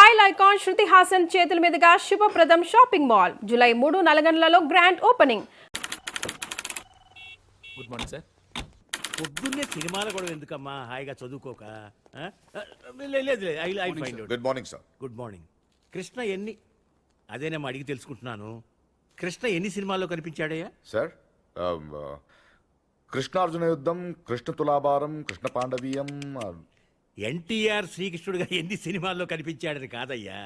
Style icon Shruti Haasan చేతుల మీదుగా శుభప్రదం షాపింగ్ మాల్ జూలై 3 నల్గొండలలో grand opening. Good morning sir. పొద్దున్నే సినిమాలు కూడా ఎందుకమ్మా, హాయిగా చదువుకోక. Good morning sir. Good morning. Krishna ఎన్ని అదేనేమో అడిగి తెలుసుకుంటున్నాను. కృష్ణ ఎన్ని సినిమాల్లో కనిపించాడయ్యా? సార్ కృష్ణార్జున యుద్ధం, కృష్ణ తులాభారం, కృష్ణ పాండవీయం. ఎన్టీఆర్ శ్రీకృష్ణుడిగా ఎన్ని సినిమాల్లో కనిపించాడని కాదయ్యా,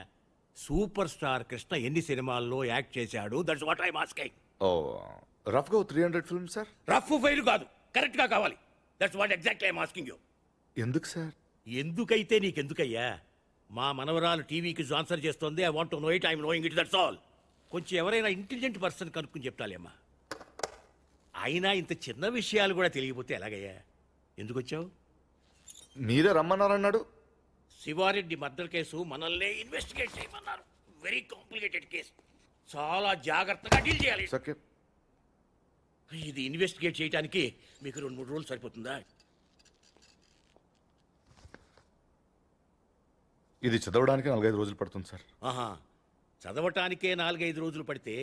సూపర్ స్టార్ కృష్ణ ఎన్ని సినిమాల్లో యాక్ట్ చేశాడు. That's what I asking. ఓ రఫ్ గా 300 ఫిల్మ్స్ సార్. రఫ్ ఫెయిల్ కాదు, కరెక్ట్ గా కావాలి. That's what exactly I asking you. ఎందుకు సార్? ఎందుకైతే నీకెందుకయ్యా? మా మనవరాలు టీవీకి ఆన్సర్ చేస్తోంది. I want to know it, I am knowing it, that's all. కొంచెం ఎవరైనా ఇంటెలిజెంట్ పర్సన్ కనుక్కుని చెప్తాలేమ్మా. అయినా ఇంత చిన్న విషయాలు కూడా తెలియకపోతే ఎలాగయ్యా? ఎందుకు వచ్చావు? మీరే రమ్మన్నారన్నాడు. శివారెడ్డి మర్డర్ కేసు మనల్నే ఇన్వెస్టిగేట్ చేయమన్నారు. వెరీ కాంప్లికేటెడ్ కేసు, చాలా జాగ్రత్తగా డీల్ చేయాలి. సకే, ఇది ఇన్వెస్టిగేట్ చేయడానికి మీకు 2-3 రోజులు సరిపోతుందా? ఇది చదవడానికి 4-5 రోజులు పడుతుంది సార్. ఆహా, చదవటానికే 4-5 రోజులు పడితే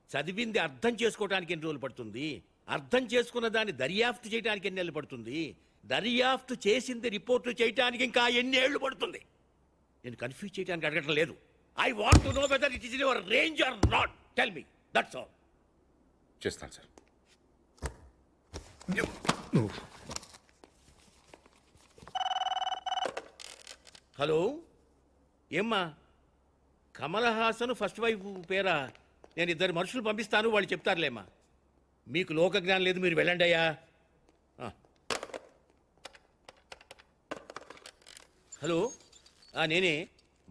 చదివింది అర్థం చేసుకోవడానికి ఎన్ని రోజులు పడుతుంది? అర్థం చేసుకున్న దాన్ని దర్యాప్తు చేయడానికి ఎన్ని నెలలు పడుతుంది? దర్యాప్తు చేసింది రిపోర్టు చేయడానికి ఇంకా ఎన్ని ఏళ్లు పడుతుంది? నేను కన్ఫ్యూజ్ చేయడానికి అడగటం లేదు. I want to know whether it is in your range or not. Tell me, that's all. చేస్తాను సార్. హలో, ఏమ్మా? కమల్ హాసన్ ఫస్ట్ వైఫ్ పేరా? నేను 2 మనుషులు పంపిస్తాను, వాళ్ళు చెప్తారులేమ్మా. మీకు లోక జ్ఞానం లేదు, మీరు వెళ్ళండి అయ్యా. హలో, నేనే.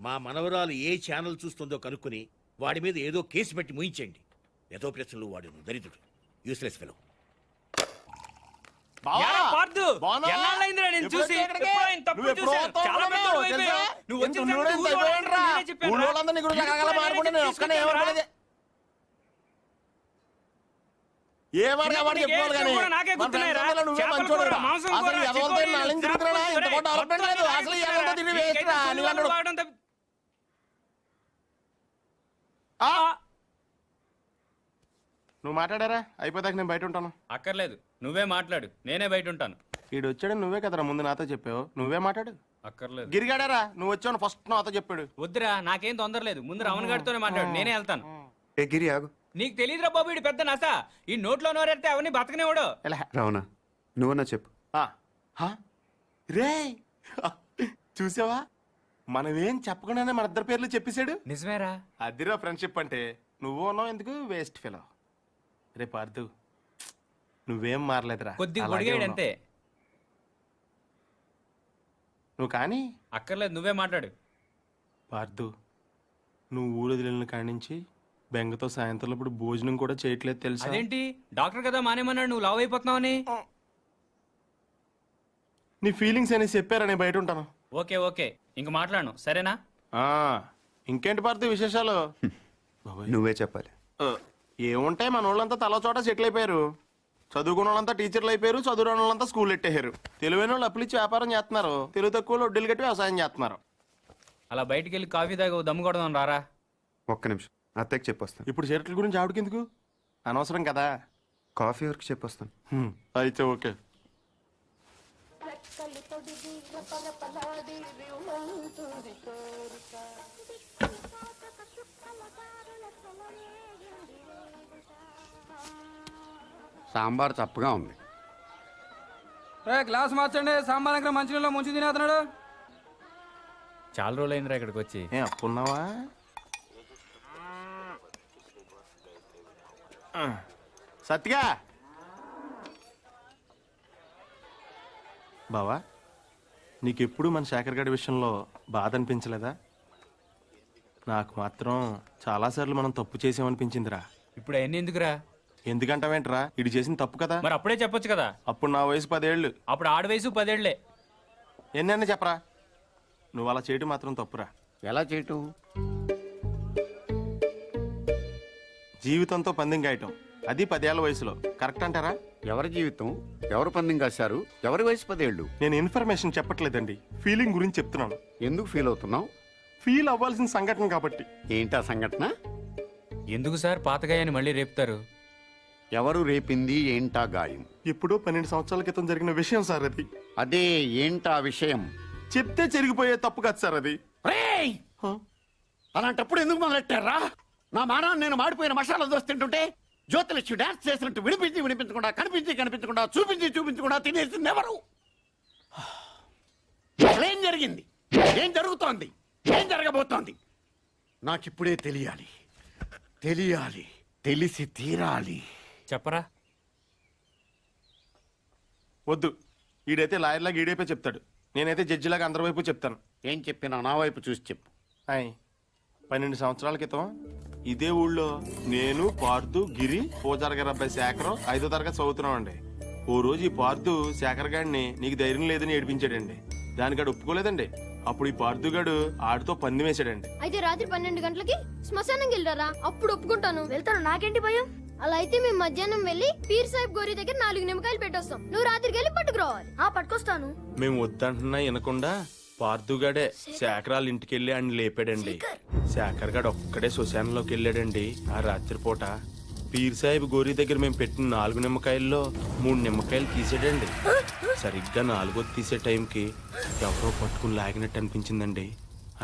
మా మనవరాలు ఏ ఛానల్ చూస్తుందో కనుక్కొని వాడి మీద ఏదో కేసు పెట్టి ముయించండి. ఏదో ప్రశ్నలు వాడు దరిద్రుడు, యూస్లెస్ ఫెలో. నువ్వు మాట్లాడారా? అయిపోతాక నేను బయట ఉంటాను. అక్కర్లేదు, నువ్వే మాట్లాడు, నేనే బయట ఉంటాను. ఈడు వచ్చాడని నువ్వే కదరా ముందు నాతో చెప్పావు. నువ్వే మాట్లాడు. అక్కర్లేదు. గిరిగాడారా? నువ్వు వచ్చావు ఫస్ట్ నాతో చెప్పాడు. వద్దురా, నాకేం తొందర లేదు. ముందు రమణ గారితోనే మాట్లాడు, నేనే వెళ్తాను. ఏ గిరి ఆగు. నీకు తెలియదురా బాబు, ఇడు పెద్ద నస. ఈ నోట్లో నోరెడితే అవన్నీ బతకనివ్వడు. రావణా, నువ్వన్నా చెప్పు. రే చూసావా, మనమేం చెప్పకుండానే మన 2 పేర్లు చెప్పేశాడు. నిజమేరా? అదిరా ఫ్రెండ్షిప్ అంటే. నువ్వు ఉన్నావు ఎందుకు వేస్ట్ ఫెలో. రే పార్థు, నువ్వేం మారలేదురా, కొద్దిగా పొడిగాడు అంతే. నువ్వు కానీ. అక్కర్లేదు, నువ్వే మాట్లాడు. పార్థు, నువ్వు ఊరు వదిలిన కాడి నుంచి బెంగతో సాయంత్రం ఇప్పుడు భోజనం కూడా చేయట్లేదు తెలుసా? అదేంటి, డాక్టర్ కదా మానేమన్నాడు, నువ్వు లావ్ అయిపోతున్నావని. నీ ఫీలింగ్స్ అని చెప్పారా? నేను బయట ఉంటాను. ఓకే ఓకే, ఇంక మాట్లాడను, సరేనా? ఇంకేంటి పార్థు విశేషాలు? నువ్వే చెప్పాలి. ఏముంటాయి, మన వాళ్ళంతా తల చోట సెటిల్ అయిపోయారు. చదువుకున్న వాళ్ళంతా టీచర్లు అయిపోయారు, చదువురాని వాళ్ళంతా స్కూల్ ఎట్టేశారు. తెలివైన వాళ్ళు అప్పులు ఇచ్చి వ్యాపారం చేస్తున్నారు, తెలుగు తక్కువ వడ్డీలు కట్టి వ్యవసాయం చేస్తున్నారు. అలా బయటికి వెళ్ళి కాఫీ తాగి దమ్ము కొడదాం రారా. ఒక్క నిమిషం, అత్తయ్యకి చెప్పొస్తాను. ఇప్పుడు షర్ట్ల గురించి ఆవిడకెందుకు? అనవసరం కదా. కాఫీ వరకు చెప్పొస్తాను. అయితే ఓకే. సాంబార్ చప్పగా ఉంది. గ్లాస్ మార్చండి. సాంబార్ దగ్గర మంచినీళ్ళు ముంచి తినేస్తున్నాడు. చాలా రోజులైందిరా ఇక్కడికి వచ్చి. అప్పున్నావా? సత్తిగా బావా, నీకెప్పుడు మన శేఖర్ గడి విషయంలో బాధ అనిపించలేదా? నాకు మాత్రం చాలాసార్లు మనం తప్పు చేసామనిపించిందిరా. ఇప్పుడు అవన్నీ ఎందుకురా? ఎందుకంటావేంట్రా, ఇటు చేసిన తప్పు కదా. మరి అప్పుడే చెప్పొచ్చు కదా. అప్పుడు నా వయసు 10 ఏళ్ళు. అప్పుడు ఆడ వయసు 10 ఏళ్లే. ఎన్నైనా చెప్పరా, నువ్వు అలా చేయటం మాత్రం తప్పురా. ఎలా చేయటం? జీవితంతో పందెం గాయటం, అది 10 ఏళ్ల వయసులో. కరెక్ట్ అంటారా? ఎవరి జీవితం, ఎవరు పందెం కాశారు, ఎవరి వయసు 10 ఏళ్ళు? నేను ఇన్ఫర్మేషన్ చెప్పట్లేదండి, ఫీలింగ్ గురించి చెప్తున్నాను. ఎందుకు ఫీల్ అవుతున్నావు? ఫీల్ అవ్వాల్సిన సంఘటన కాబట్టి. ఏంటా సంఘటన? ఎందుకు సార్ పాతగాయని మళ్ళీ రేపుతారు? ఎవరు రేపింది? ఏంటా గాయం? ఎప్పుడో 12 సంవత్సరాల క్రితం జరిగిన విషయం సార్ అది. అదే ఏంటా విషయం? చెప్తే చెరిగిపోయే తప్పు కాదు సార్ అది. రేయ్! హ? అలాంటప్పుడు ఎందుకు మొదలెట్టారా? నా మానాన్ని నేను మాడిపోయిన మసాలా దోశ తింటుంటే జ్యోతిలక్ష్మి డాన్స్ చేసినట్టు వినిపించకుండా కనిపించకుండా చూపించకుండా తినేసింది ఎవరు? అసలేం జరిగింది? ఏం జరుగుతోంది? ఏం జరగబోతోంది? నాకిప్పుడే తెలియాలి. తెలిసి తీరాలి. చెప్పరా. వద్దు, ఈడైతే లాయర్లాగా ఈడైపోయి చెప్తాడు, నేనైతే జడ్జిలాగా అందరి వైపు చెప్తాను. ఏం చెప్పినా నా వైపు చూసి చెప్పు. హాయ్, 12 సంవత్సరాల క్రితం ఇదే ఊళ్ళో నేను, పార్థు, గిరి, పూజారి గారి అబ్బాయి శేఖరం 5వ తరగతి చదువుతున్నామండి. ఓ రోజు ఈ పార్థు శేఖర్ గారిని నీకు ధైర్యం లేదని ఏడిపించాడండి. దానికాడు ఒప్పుకోలేదండి. అప్పుడు ఈ పార్థు గాడు ఆడితో పందెం వేసాడండి. అయితే రాత్రి 12 గంటలకి శ్మశానం వెళ్ళారా? అప్పుడు ఒప్పుకుంటాను. వెళ్తాను, నాకేంటి భయం. అలా అయితే మేము మధ్యాహ్నం వెళ్ళి పీర్ సాహిబ్ గోరి దగ్గర 4 నిమ్మకాయలు పెట్టొస్తాం. నువ్వు రాత్రికి వెళ్ళి పట్టుకురావాలి. పట్టుకొస్తాను. మేము వద్దంటున్నా వినకుండా పార్థుగాడే శేఖరాల ఇంటికి వెళ్ళి ఆయన లేపాడండి. శేఖర్ గాడు ఒక్కడే శ్మశానంలోకి వెళ్ళాడండి. ఆ రాత్రిపూట పీర్ సాహిబ్ గోరీ దగ్గర మేము పెట్టిన 4 నిమ్మకాయల్లో 3 నిమ్మకాయలు తీసాడండి. సరిగ్గా 4వది తీసే టైంకి ఎవరో పట్టుకుని లాగినట్టు అనిపించిందండి.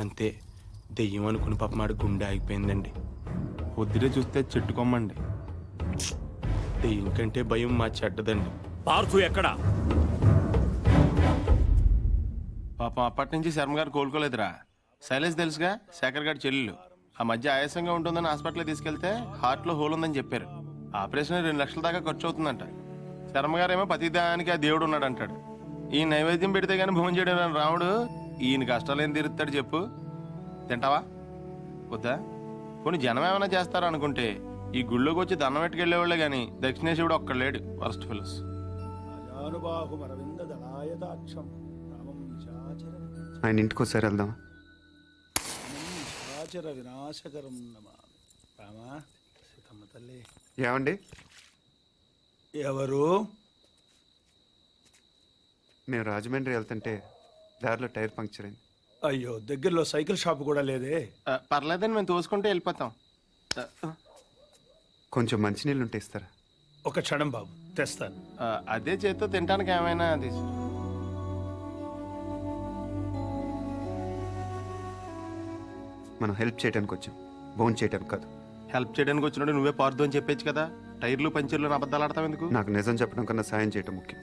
అంతే, దెయ్యం అనుకుని పాప మాడి గుండె ఆగిపోయిందండి. పొద్దునే చూస్తే చెట్టుకోమండి. దెయ్యం కంటే భయం మా చెడ్డదండి. పార్థు ఎక్కడా? పాపం అప్పటి నుంచి శర్మ గారు కోలుకోలేదురా. శైలేష్ తెలుసుగా, శేఖర్ గారి చెల్లెలు. ఆ మధ్య ఆయాసంగా ఉంటుందని హాస్పిటల్ తీసుకెళ్తే హార్ట్ లో హోల్ ఉందని చెప్పారు. ఆపరేషన్ 2 లక్షల దాకా ఖర్చు అవుతుందంట. శర్మ గారేమో ప్రతిదానికి ఆ దేవుడు ఉన్నాడు అంటాడు. ఈ నైవేద్యం పెడితే గానీ భోజనం చేయడం రాముడు ఈయన కష్టాలు ఏం తీరుస్తాడు చెప్పు. తింటావా? వద్దా? కొన్ని జనం ఏమైనా చేస్తారా అనుకుంటే ఈ గుళ్ళోకి వచ్చి దండం పెట్టుకెళ్లేవాళ్లే గాని దక్షిణేశ్వరుడు ఒక్కడ లేడు. Worst fellows. ఆయన ఇంటికి ఒకసారి వెళ్దాం. ఏమండి? ఎవరు? మేము రాజమండ్రి వెళ్తుంటే దారిలో టైర్ పంక్చర్ అయింది. అయ్యో, దగ్గరలో సైకిల్ షాప్ కూడా లేదే. పర్లేదని మేము తోసుకుంటే వెళ్ళిపోతాం. కొంచెం మంచినీళ్ళు ఉంటే ఇస్తారా? ఒక క్షణం బాబు, తెస్తాను. అదే చేత్తో తినడానికి ఏమైనా తీసు. మనం హెల్ప్ చేయడానికి వచ్చాం, భోజనం చేయడానికి కాదు. హెల్ప్ చేయడానికి వచ్చినట్టు నువ్వే పార్దు అని చెప్పేచ్చు కదా. టైర్లు పంచర్లు అబద్ధాలు ఆడతావు ఎందుకు? నాకు నిజం చెప్పడం కన్నా సాయం చేయటం ముఖ్యం.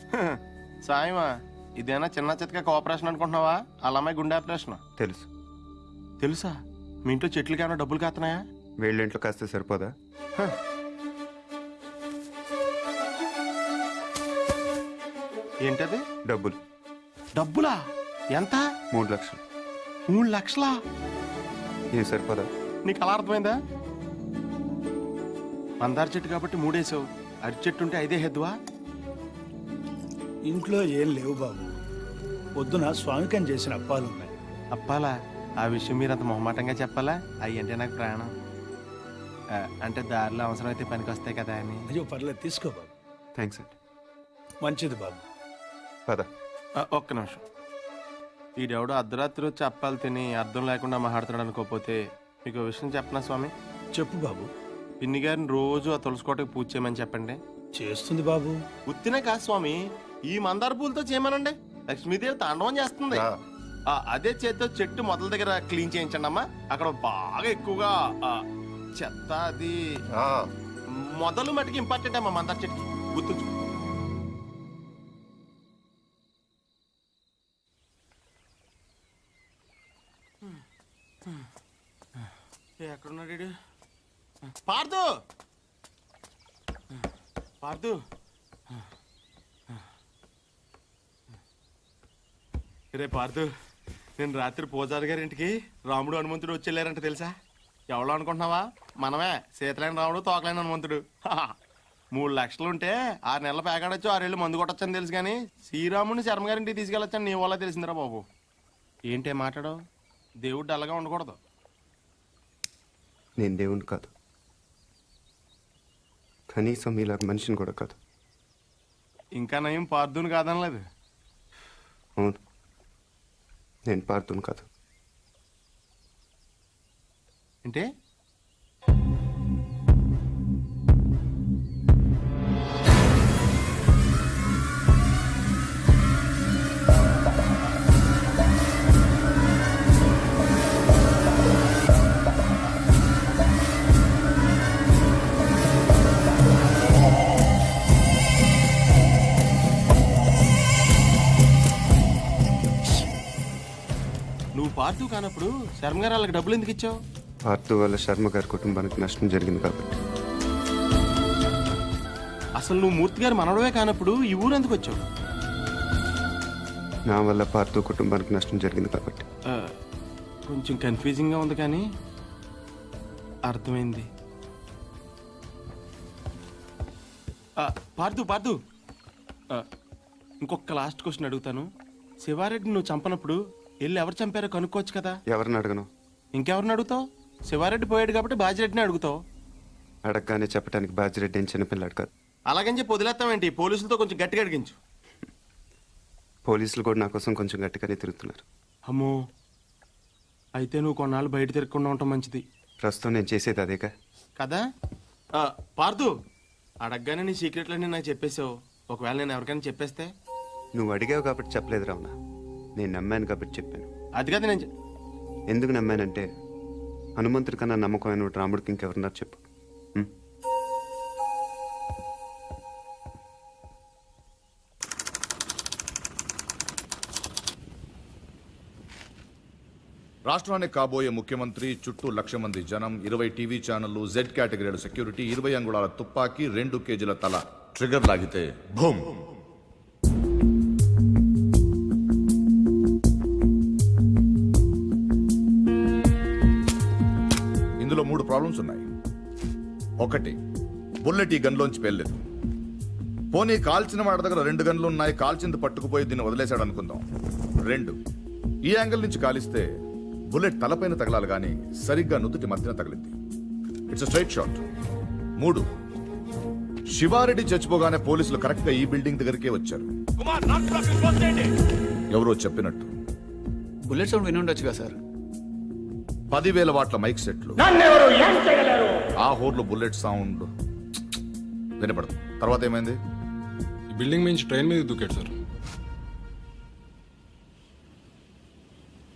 సాయమా? ఇదేనా చిన్న చితక కోఆపరేషన్ అనుకుంటున్నావా? అలా అమ్మాయి గుండె ఆపరేషన్. తెలుసు. తెలుసా? మీ ఇంట్లో చెట్లకి ఏమైనా డబ్బులు కాస్తున్నాయా? వేళ్ళ ఇంట్లో కాస్తే సరిపోదా? ఏంటది? డబ్బులు. డబ్బులా? ఎంత? 3 లక్షలు. 3 లక్షలా? ఏం సరిపోదా? నీకు అలా అర్థమైందా? మందార చెట్టు కాబట్టి 3 వేసావు. అరటి చెట్టు ఉంటే 5 హెద్దువా? ఇంట్లో ఏం లేవు బాబు. పొద్దున స్వామికం చేసిన అప్పాలున్నాయి. అప్పాలా? ఆ విషయం మీరు అంత మొహమాటంగా చెప్పాలా? అవి అంటే నాకు ప్రాణం. అంటే దారిలో అవసరమైతే పనికి వస్తాయి కదా అని. అయ్యో పర్లేదు, తీసుకో బాబు. థ్యాంక్స్ అండి. మంచిది బాబు. పద. ఒక్క నిమిషం. ఈడెవడో అర్ధరాత్రి వచ్చి అప్పాలు తిని అర్థం లేకుండా మాట్లాడుతున్నాడు అనుకోకపోతే మీకు ఓ విషయం చెప్పనా స్వామి? చెప్పు బాబు. పిన్ని గారిని రోజు ఆ తులసికోటకి పూజ చేయమని చెప్పండి. చేస్తుంది బాబు. ఉత్తినే కాదు స్వామి, ఈ మందార పూలతో చేయమనండి. లక్ష్మీదేవి తాండవం చేస్తుంది. అదే చేతితో చెట్టు మొదల దగ్గర క్లీన్ చేయించండి అమ్మా. అక్కడ బాగా ఎక్కువగా చెత్త అది మొదలు మటుకు ఇంపార్టెంట్ అమ్మా మందార చెట్టుకి. గుర్తుంచు. ఎక్కడున్నాడు? పార్థు, పార్థు. రే పార్థు, నేను రాత్రి పూజారి గారి ఇంటికి రాముడు హనుమంతుడు వచ్చి వెళ్ళారంట తెలుసా? ఎవరో అనుకుంటున్నావా? మనమే, సీతలైన రాముడు తోకలైన హనుమంతుడు. 3 లక్షలు ఉంటే 6 నెలల పేకాడొచ్చు, 6 ఏళ్ళు మందు కొట్టొచ్చని తెలుసు కానీ శ్రీరాముడిని శర్మ గారింటికి తీసుకెళ్ళొచ్చని నీ వల్ల తెలిసిందిరా బాబు. ఏంటే మాట్లాడవు? దేవుడు డల్లగా ఉండకూడదు. నేను దేవుని కాదు, కనీసం మీలాగా మనిషిని కూడా కాదు. ఇంకా నయం పార్థుని కాదనలేదు. అవును, నేను పార్థుని కాదు. అంటే నువ్వు పార్తూ కానప్పుడు శర్మ గారు వాళ్ళకి డబ్బులు ఎందుకు ఇచ్చావు? పార్థు వల్ల శర్మ గారి కుటుంబానికి నష్టం జరిగింది కాబట్టి. అసలు నువ్వు మూర్తి గారు మనవడమే కానప్పుడు ఈ ఊరు ఎందుకు వచ్చావు? నా వల్ల పార్థు కుటుంబానికి నష్టం జరిగింది కాబట్టి. కొంచెం కన్ఫ్యూజింగ్గా ఉంది కానీ అర్థమైంది. పార్థు ఇంకొక లాస్ట్ క్వశ్చన్ అడుగుతాను. శివారెడ్డి నువ్వు చంపనప్పుడు వెళ్ళి ఎవరు చంపారో కనుక్కోవచ్చు కదా? ఎవరిని అడగను. ఇంకెవరిని అడుగుతావు? శివారెడ్డి పోయాడు కాబట్టి బాజిరెడ్డిని అడుగుతావు. అడగగానే చెప్పడానికి బాజిరెడ్డి ఏం చిన్నపిల్లాడు కాదు. అలాగని చెప్పి వదిలేస్తావేంటి? పోలీసులతో కొంచెం గట్టిగా అడిగించు. పోలీసులు కూడా నా కోసం కొంచెం గట్టిగానే తిరుగుతున్నారు. అమ్మో, అయితే నువ్వు కొన్నాళ్ళు బయట తిరగకుండా ఉండటం మంచిది. ప్రస్తుతం నేను చేసేది అదేగా. కదా పార్థు, అడగగానే నీ సీక్రెట్లన్నీ నాకు చెప్పేసావు. ఒకవేళ నేను ఎవరికైనా చెప్పేస్తే? నువ్వు అడిగావు కాబట్టి చెప్పలేదు రావునా. నేను నమ్మాను కాబట్టి చెప్పాను. అది కదా నేను ఎందుకు నమ్మానంటే హనుమంతుడి కన్నా నమ్మకమైన రాముడికి ఇంకెవరున్నారు చెప్పు. రాష్ట్రానికి కాబోయే ముఖ్యమంత్రి, చుట్టూ 1,00,000 మంది జనం, 20 టీవీ ఛానళ్లు, జెడ్ కేటగిరీల సెక్యూరిటీ, 20 అంగుళాల తుపాకీ, 2 కేజీల తల. ట్రిగర్ లాగితే భూమ్. ఇందులో 3 ప్రాబ్లమ్స్ ఉన్నాయి. 1, బుల్లెట్ ఈ గన్లోంచి పేర్లేదు. పోనీ కాల్చిన వాడి దగ్గర 2 గన్లు ఉన్నాయి, కాల్చింది పట్టుకుపోయి దీన్ని వదిలేశాడు అనుకుందాం. 2, ఈ యాంగిల్ నుంచి కాలిస్తే బుల్లెట్ తలపైన తగలాలి కానీ సరిగ్గా నుదుటి మధ్యన తగిలింది. It's straight shot. 3, శివారెడ్డి చచ్చిపోగానే పోలీసులు కరెక్ట్ గా ఈ బిల్డింగ్ దగ్గరికే వచ్చారు. ఎవరో చెప్పినట్టు బుల్లెట్ సౌండ్ విని ఉండొచ్చు కదా సార్. 10,000 వాట్ల మైక్ సెట్లు, ఆ హోర్లో బుల్లెట్ సౌండ్ వినపడదు. తర్వాత ఏమైంది? ఈ బిల్డింగ్ నుంచి ట్రైన్ మీద దూకాడు సార్.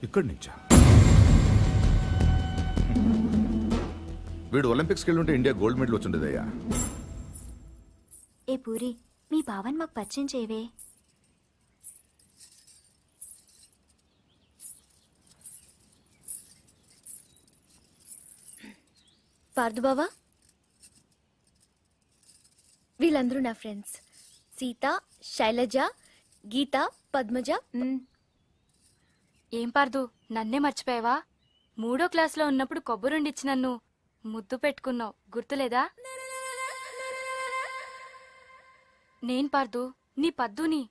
ఇక్కడి నుంచా? వీడు ఒలింపిక్స్కి వెళ్ళి ఉంటే ఇండియా గోల్డ్ మెడల్ వచ్చిండేదయ్యా. ఏ పూరి, మీ బావని మాకు పరిచయం చేయవే. పార్దు బావా, వీళ్ళందరూ నా ఫ్రెండ్స్. సీత, శైలజ, గీత, పద్మజ. ఏం పార్దు, నన్నే మర్చిపోయావా? 3వ క్లాస్లో ఉన్నప్పుడు కొబ్బరుండిచ్చి నన్ను ముద్దు పెట్టుకున్నావు, గుర్తులేదా? నేను పార్దు, నీ పద్దుని.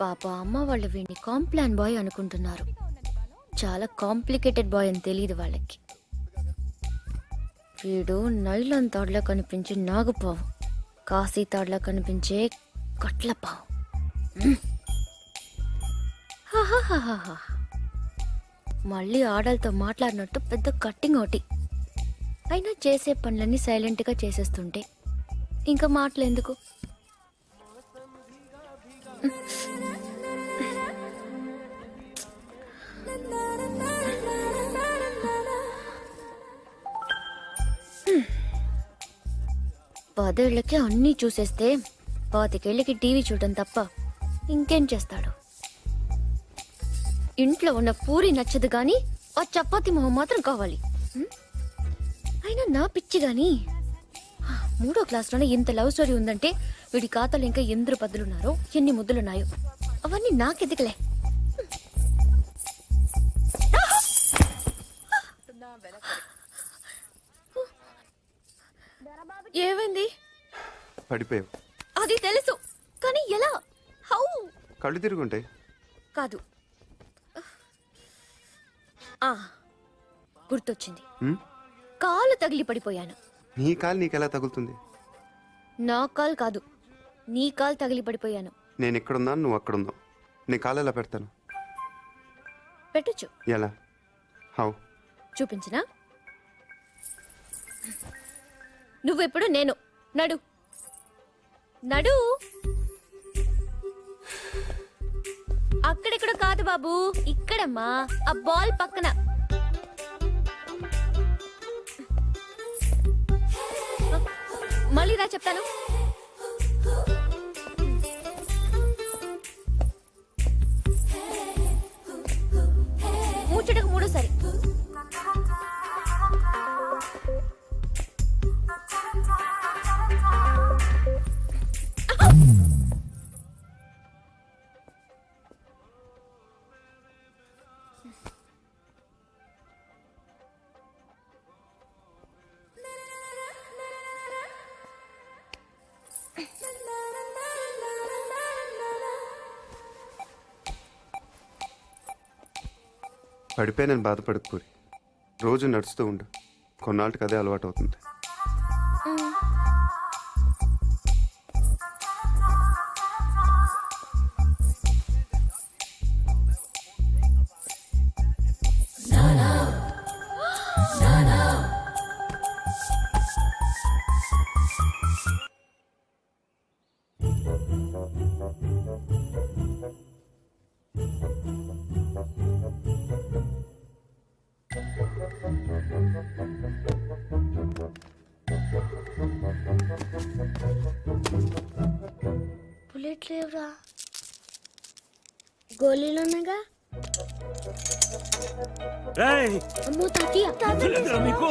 పాప అమ్మ వాళ్ళు వీడిని కాంప్లాన్ బాయ్ అనుకుంటున్నారు. చాలా కాంప్లికేటెడ్ బాయ్ అని తెలియదు వాళ్ళకి. వీడు నైలాన్ తాడులా కనిపించే నాగుపావు, కాశీ తాడులా కనిపించే కట్లపావు. మళ్ళీ ఆడలతో మాట్లాడినట్టు పెద్ద కట్టింగ్ ఒకటి. అయినా చేసే పనులన్నీ సైలెంట్గా చేసేస్తుంటే ఇంకా మాటలెందుకు? పదేళ్లకి అన్నీ చూసేస్తే 25 ఏళ్ళకి టీవీ చూడటం తప్ప ఇంకేం చేస్తాడు? ఇంట్లో ఉన్న పూరి నచ్చదు గాని ఆ చపాతి మొహం మాత్రం కావాలి. అయినా నా పిచ్చి గాని 3వ క్లాస్లోనే ఇంత లవ్ స్టోరీ ఉందంటే వీడి ఖాతాలు ఇంకా ఎందరు పద్దులున్నారో, ఎన్ని ముద్దులున్నాయో అవన్నీ నాకెదికలే. ఏమైంది? పడిపోయావు. అది తెలుసు కానీ ఎలా? హౌ? కళ్ళు తిరుగుంటాయి. కాదు, గుర్తొచ్చింది. కాలు తగిలి పడిపోయాను. నీ కాలు నీకెలా తగులుతుంది? నా కాలు కాదు, నీ కాలు తగిలి పడిపోయాను. నేను ఎక్కడున్నాను, నువ్వు అక్కడున్నావు. నీ కాలు ఎలా పెడతాను? పెట్టొచ్చు. ఎలా? హౌ? చూపించినా? నువ్వెప్పుడు నేను. నడు నడు. అక్కడెక్కడ కాదు బాబు, ఇక్కడమ్మా, ఆ బాల్ పక్కన. మళ్ళీ రా చెప్తాను. ముచ్చటకు మూడోసారి. పడిపోయి నేను బాధపడకు పూరి. రోజు నడుస్తూ ఉండు, కొన్నాళ్ళకి అదే అలవాటు అవుతుంది. బుల్లెట్ లేవురా. గోళీలున్నాగా. అమ్మో తాతయ్య, మీకు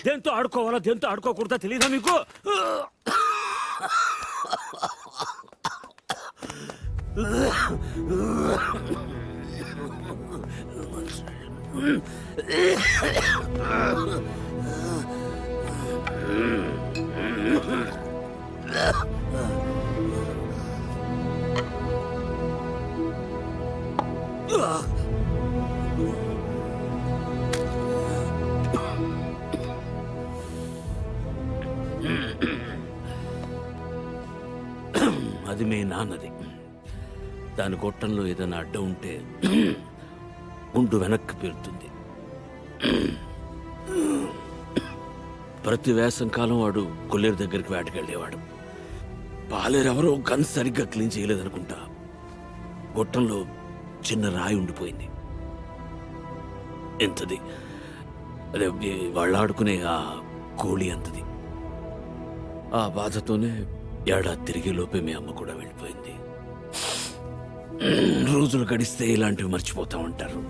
దేంతో ఆడుకోవాలా దేంతో ఆడుకోకూడదా తెలియదా మీకు? అది మీ నాన్నది. దాని గొట్టంలో ఏదైనా అడ్డం ఉంటే గుండు వెనక్కి పేరుతుంది. ప్రతి వేసంకాలం వాడు కొల్లేరు దగ్గరికి వేటకెళ్ళేవాడు. పాలేరెవరో గన్ సరిగ్గా క్లీన్ చేయలేదనుకుంటా. గొట్టంలో చిన్న రాయి ఉండిపోయింది. ఎంతది, అదే వాళ్ళు ఆడుకునే ఆ కోళి అంతది. ఆ బాధతోనే ఏడాది తిరిగే లోపే మీ అమ్మ కూడా వెళ్ళిపోయింది. రోజులు గడిస్తే ఇలాంటివి మర్చిపోతా ఉంటారు,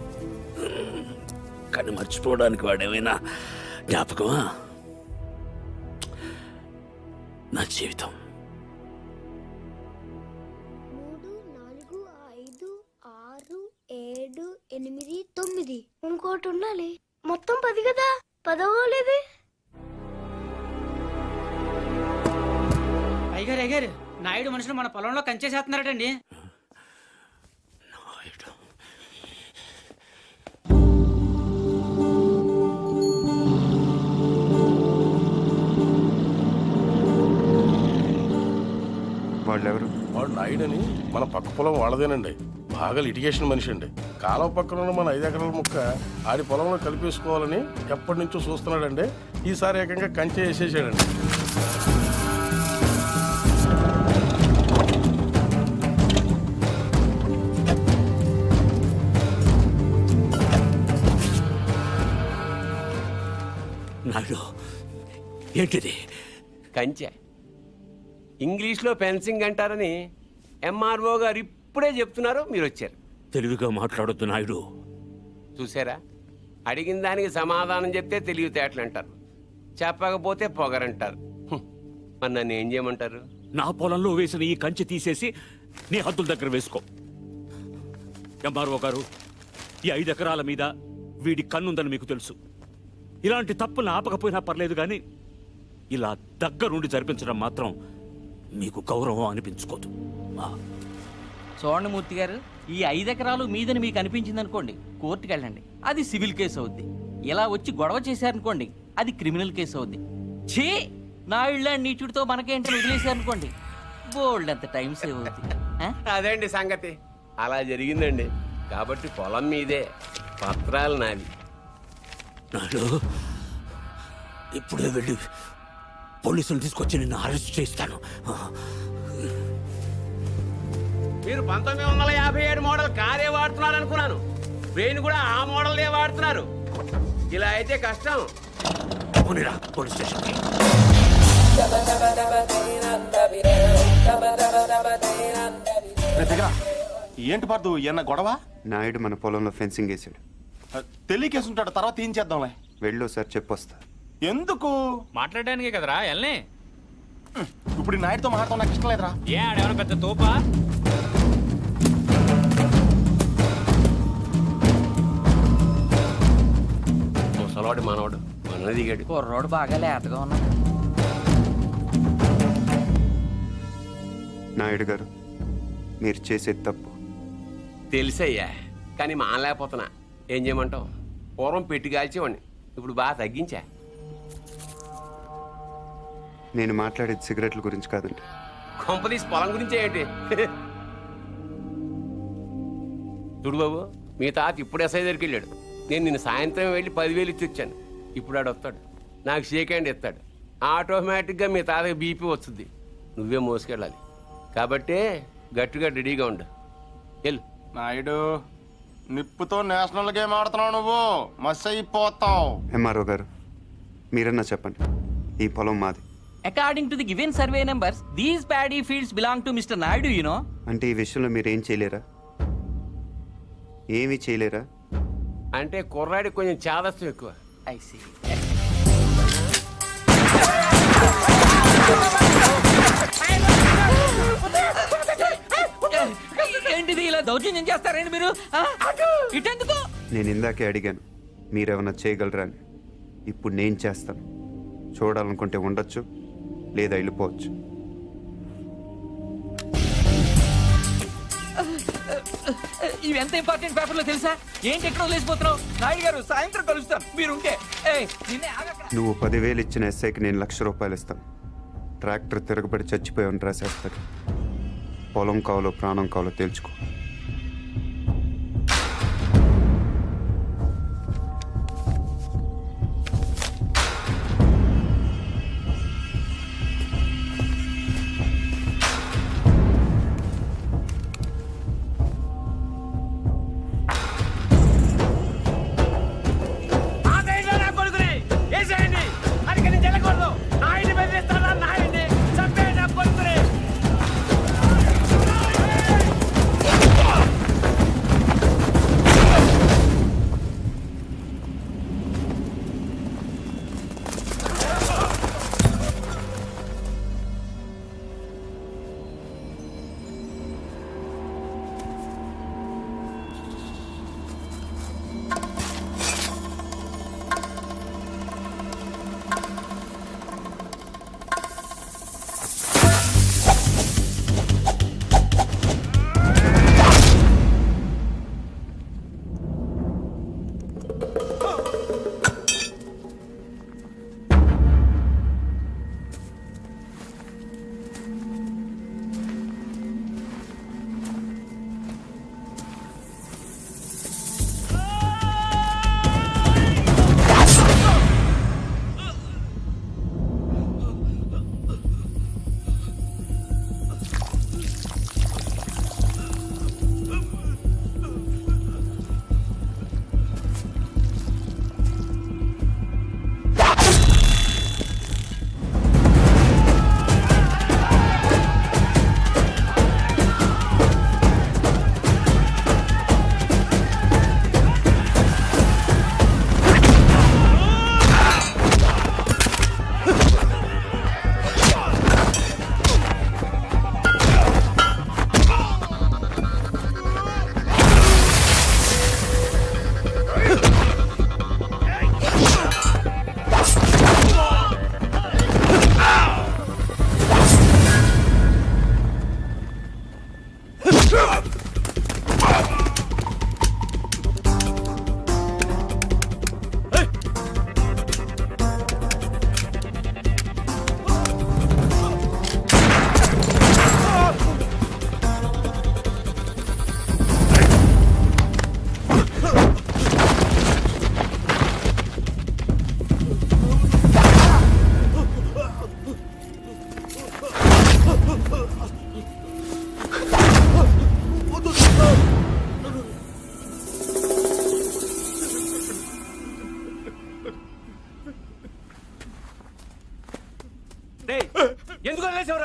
కానీ మర్చిపోవడానికి వాడేమైనా జ్ఞాపకమా? నా జీవితం. 3, 4, 5, 6, 7, 8, 9. ఇంకోటి ఉండాలి. మొత్తం 10 కదా. 10వ లేదే. అయ్యారు నాయుడు మనుషులు మన పొలంలో కంచేసేస్తున్నారటండి. వాళ్ళెవరు? వాడు నాయుడని మన పక్క పొలం వాళ్ళదేనండి. బాగా లిటిగేషన్ మనిషి అండి. కాలువ పక్కన మన 5 ఎకరాల ముక్క ఆడి పొలంలో కలిపేసుకోవాలని ఎప్పటి నుంచో చూస్తున్నాడండి. ఈసారి ఏకంగా కంచె వేసేసాడండి. నాయుడు, ఏంటిది? కంచె ఇంగ్లీష్లో ఫెన్సింగ్ అంటారని ఎంఆర్ఓ గారు ఇప్పుడే చెప్తున్నారు, మీరు వచ్చారు. తెలివిగా మాట్లాడొద్దు నాయుడు. చూసారా, అడిగిన దానికి సమాధానం చెప్తే తెలివితేటలు అంటారు, చెప్పకపోతే పొగరంటారు. మరి నన్ను ఏం చేయమంటారు? నా పొలంలో వేసిన ఈ కంచె తీసేసి నీ హద్దుల దగ్గర వేసుకో. ఎంఆర్ఓ గారు, ఈ 5 ఎకరాల మీద వీడి కన్నుందని మీకు తెలుసు. ఇలాంటి తప్పులు ఆపకపోయినా పర్లేదు, కానీ ఇలా దగ్గరుండి జరిపించడం మాత్రం మీకు గౌరవం అనిపించుకోదు. చూడండి మూర్తి గారు, ఈ 5 ఎకరాలు మీదని మీకు అనిపించింది అనుకోండి, కోర్టుకు వెళ్ళండి, అది సివిల్ కేసు అవుద్ది. ఇలా వచ్చి గొడవ చేశారనుకోండి, అది క్రిమినల్ కేసు అవుద్ది. ఛీ, నా ఇళ్ళ నీచుడితో మనకేంటని వదిలేశారనుకోండి, బోల్డ్ అంత టైం సేవ్ అవుతుంది ఆ? అదేండి సంగతి అలా జరిగిందండి కాబట్టి పొలం మీదే పత్రాలు నావి నాయుడు ఇప్పుడే వెళ్ళి పోలీసులు తీసుకొచ్చి నిన్ను అరెస్ట్ చేస్తాను. మీరు 1957 మోడల్ కారే వాడుతున్నారు అనుకున్నాను బ్రెయిన్ కూడా ఆ మోడల్నే వాడుతున్నారు ఇలా అయితే కష్టం పోనీరా పోలీస్ స్టేషన్కి. ఏంటి పార్దు ఏమన్నా గొడవ నాయుడు మన పొలంలో ఫెన్సింగ్ వేసాడు. తెలియకేసుంటాడు తర్వాత ఏం చేద్దాంలే. వెళ్ళో సార్ చెప్పొస్తా. ఎందుకు మాట్లాడడానికే కదరా ఎల్నే ఇప్పుడు ఈ నాయుడుతో మాట్లాడటం నాకు ఇష్టం లేదురా. ఏ ఆడేమన్నా పెద్ద తోపా ముసలాడు మనవాడు మన దిగాడు కుర్రోడు బాగా లేతగా ఉన్నాడు. నాయుడు గారు మీరు చేసేది తప్పు. తెలుసయ్యా కానీ మానలేకపోతున్నా ఏం చేయమంటావు పూర్వం పెట్టి కాల్చేవాడిని ఇప్పుడు బాగా తగ్గించా నేను మాట్లాడేది సిగరెట్ల గురించి కాదండి. కంపెనీస్ పొలం గురించే ఏంటి చూడు బాబు మీ తాత ఇప్పుడు ఎస్ఐ దగ్గరికి వెళ్ళాడు నేను నిన్న సాయంత్రం వెళ్ళి 10,000 ఇచ్చి వచ్చాను ఇప్పుడు ఆడు వస్తాడు నాకు షేక్ హ్యాండ్ ఇస్తాడు ఆటోమేటిక్గా మీ తాతకి బీపీ వస్తుంది నువ్వే మోసుకెళ్ళాలి కాబట్టి గట్టిగా రెడీగా ఉండు వెళ్ళు నాయుడు నిప్పుతో నేషనల్ గేమ్ ఆడుతున్నావు నువ్వు మస్ అయిపోతావు. ఎంఆర్ఓ గారు మీరన్నా చెప్పండి, ఈ పొలం మాది. According to the given survey numbers, these paddy fields belong to Mr. Naidu, you know. అంటే ఈ విషయంలో మీరు ఏం చేయలేరా? ఏమీ చేయలేరా? అంటే కుర్రాడికి కొంచెం చాదస్తం ఎక్కువ I see. ఏంటిది ఇలా దౌర్జన్యం చేస్తారండి మీరు ఇటెందుకు? నేను ఇందాకే అడిగాను మీరేమన్నా చేయగలరా అని. ఇప్పుడు నేను చేస్తాను. చూడాలనుకుంటే ఉండొచ్చు లేదా వెళ్ళిపోవచ్చు. ఇవి ఎంత ఇంపార్టెంట్ పేపర్లో తెలుసా? ఏంటి ఎక్కడ వదిలేసిపోతున్నావు? నాయుడు గారు సాయంత్రం కలుస్తాను మీరుంటే. నువ్వు 10,000 ఇచ్చిన ఎస్ఐకి నేను ₹1,00,000 ఇస్తాను. ట్రాక్టర్ తిరగబడి చచ్చిపోయామని రాసేస్తాడు. పొలం కావాలో ప్రాణం కావాలో తేల్చుకో.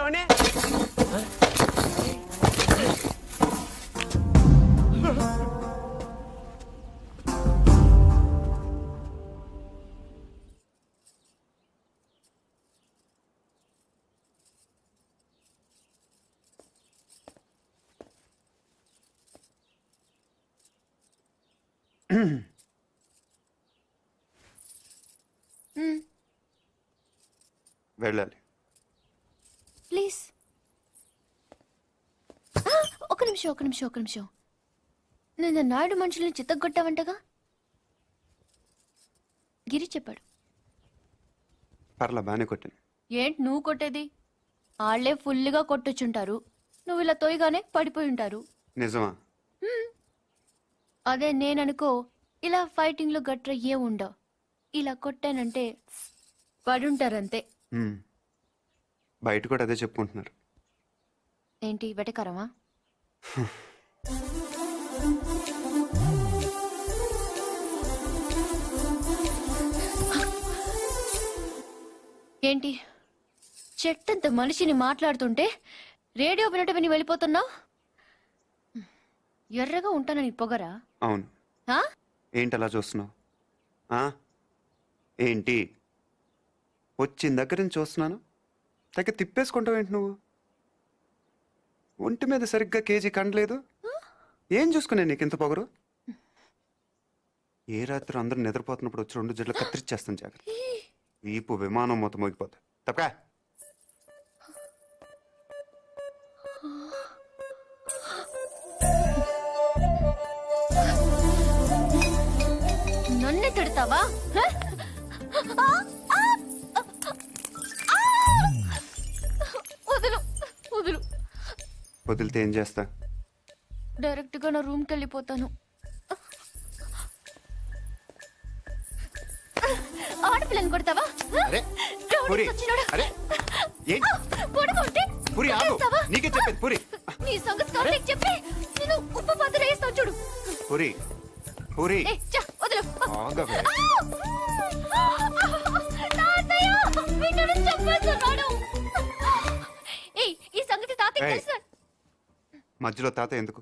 ఏమండి వెళ్ళాలి. ప్లీజ్. ఒక నిమిషం. నేను నాయుడు మనుషుల్ని చిత్తగొట్టావంటగా? గిరి చెప్పాడు. పర్లా బాగానే కొట్టాను. ఏంటి నువ్వు కొట్టేది? వాళ్ళే ఫుల్గా కొట్టొచ్చుంటారు, నువ్వు ఇలా తోయగానే పడిపోయి ఉంటారు. నిజమా? అదే నేననుకో, ఇలా ఫైటింగ్ లో గట్ర ఏ ఉండవు. ఇలా కొట్టానంటే పడుంటారంతే. బయట కూడా అదే చెప్పుకుంటున్నారు. ఏంటి వెటకరమా? ఏంటి చెట్టంత మనిషిని మాట్లాడుతుంటే రేడియో వినట విని వెళ్ళిపోతున్నావు? ఎర్రగా ఉంటానని పొగరా? అవును. ఆ? ఏంటి అలా చూస్తున్నావు? ఏంటి వచ్చిన దగ్గర నుంచి చూస్తున్నాను, తగ్గ తిప్పేసుకుంటావు ఏంటి నువ్వు? ఒంటి మీద సరిగ్గా కేజీ కండలేదు. ఏం చూసుకునే నీకు ఇంత పొగరు? ఏ రాత్రి అందరూ నిద్రపోతున్నప్పుడు వచ్చి 2 జడ్లు కత్తిరిచ్చేస్తాను జాగ్రత్త. వీపు విమానం మొత్తం మోగిపోతుంది. తప్పకా నన్నే తిడతావా? వదులు వదులు. వదిలితే ఏం చేస్తా? డైరెక్ట్ గా నా రూమ్కి వెళ్ళిపోతాను. ఆడపిల్లని కొడతావా? అరే రౌడీ పురి, సచ్చినోడా. అరే ఏంటి? పొడుగుంటే పురి ఆగు. కొట్టేస్తావా? నీకే చెప్పేది పురి. నీ సంగతి కార్తీక్ చెప్పి నేను ఉప్పు పాత్ర వేస్తాను చూడు. పురి పురి ఏ, చా, వదులు. ఆగవే. తాతయ్య, వీడు చంపేస్తున్నాడు. ఏయ్, ఈ సంగతి తాతయ్య ఏయ్. తెలుసా? మధ్యలో తాత ఎందుకు?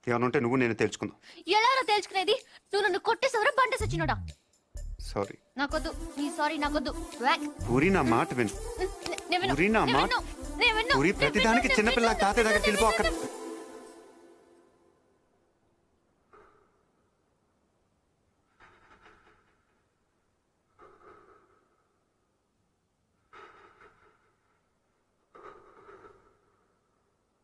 ఏమైనా ఉంటే నువ్వు నేను తెలుసుకుందాం. ఎలా తెలుసుకునేది? నువ్వు నన్ను కొట్టేసావరా బండ సచ్చినోడా? సారీ. నాకొద్దు నీ సారీ, నాకొద్దు. వ్యాక్. పూరి నా మాట విను. నేను విన్ను. పూరి నా నేను మాట. విన్ను. నేను విన్ను. పూరి నేను ప్రతిదానికి విన్ను. చిన్నపిల్ల నేను తాతయ్య దగ్గరికి విన్ను. వెళ్ళిపో. అక్కడ